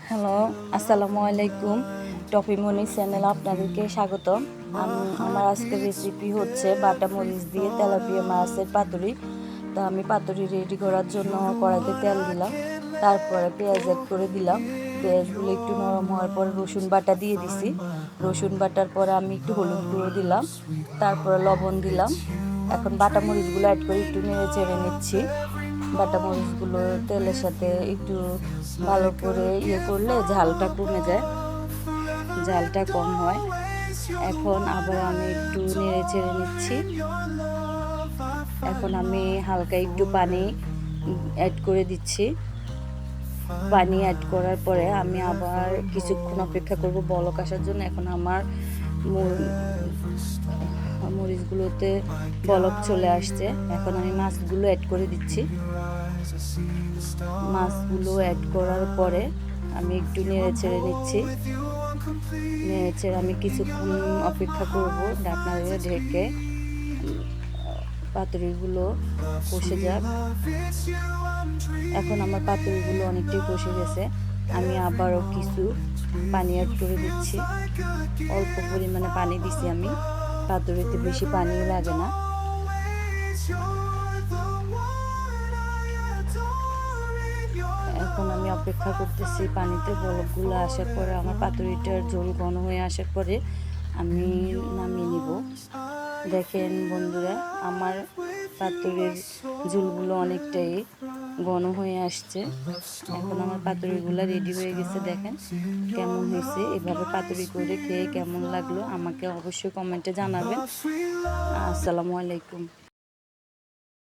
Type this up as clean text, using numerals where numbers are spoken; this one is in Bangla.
হ্যালো, আসসালামু আলাইকুম। টপিমনি চ্যানেলে আপনাদেরকে স্বাগতম। আমার আজকের রেসিপি হচ্ছে বাটা মরিচ দিয়ে তেলাপিয়া মাছের পাতুরি। তো আমি পাতুরি রেডি করার জন্য কড়াইতে তেল দিলাম, তারপরে পেঁয়াজ অ্যাড করে দিলাম। পেঁয়াজগুলো একটু নরম হওয়ার পরে রসুন বাটা দিয়ে দিছি। রসুন বাটার পরে আমি একটু হলুদ গুঁড়ো দিলাম, তারপরে লবণ দিলাম। এখন বাটা মরিচগুলো অ্যাড করে একটু নেড়ে চেড়ে নিচ্ছি। বাটা মরিচগুলো তেলের সাথে একটু ভালো করে করলে ঝালটা কমে যায়, ঝালটা কম হয়। এখন আবার আমি একটু নেড়ে চেড়ে নিচ্ছি। এখন আমি হালকা একটু পানি অ্যাড করে দিচ্ছি। পানি অ্যাড করার পরে আমি আবার কিছুক্ষণ অপেক্ষা করব বলক আসার জন্য। এখন আমার মরিচগুলোতে বলক চলে আসছে। এখন আমি মাছগুলো অ্যাড করে দিচ্ছি। মাছগুলো অ্যাড করার পরে আমি একটু নেড়ে ছেড়ে নিচ্ছি। নেড়ে ছেড়ে আমি কিছুক্ষণ অপেক্ষা করব ঢাকনা দিয়ে ঢেকে, পাতুরিগুলো কষে যাক। এখন আমার পাতুরিগুলো অনেকটাই কষে গেছে। আমি আবারও কিছু পানি অ্যাড করে দিচ্ছি। অল্প পরিমাণে পানি দিছি আমি, পাতুরিতে বেশি পানি লাগে না। এখন আমি অপেক্ষা করতেছি পানিতে বলকগুলো আসার পরে, আমার পাতুরিটার ঝোল ঘন হয়ে আসার পরে আমি নামিয়ে নিব। দেখেন বন্ধুরা, আমার পাতুরির ঝোলগুলো অনেকটাই ঘন হয়ে আসছে। এখন আমার পাতুরিগুলো রেডি হয়ে গেছে। দেখেন কেমন হয়েছে। এভাবে পাতুরি করে খেয়ে কেমন লাগলো আমাকে অবশ্যই কমেন্টে জানাবেন। আসসালামু আলাইকুম।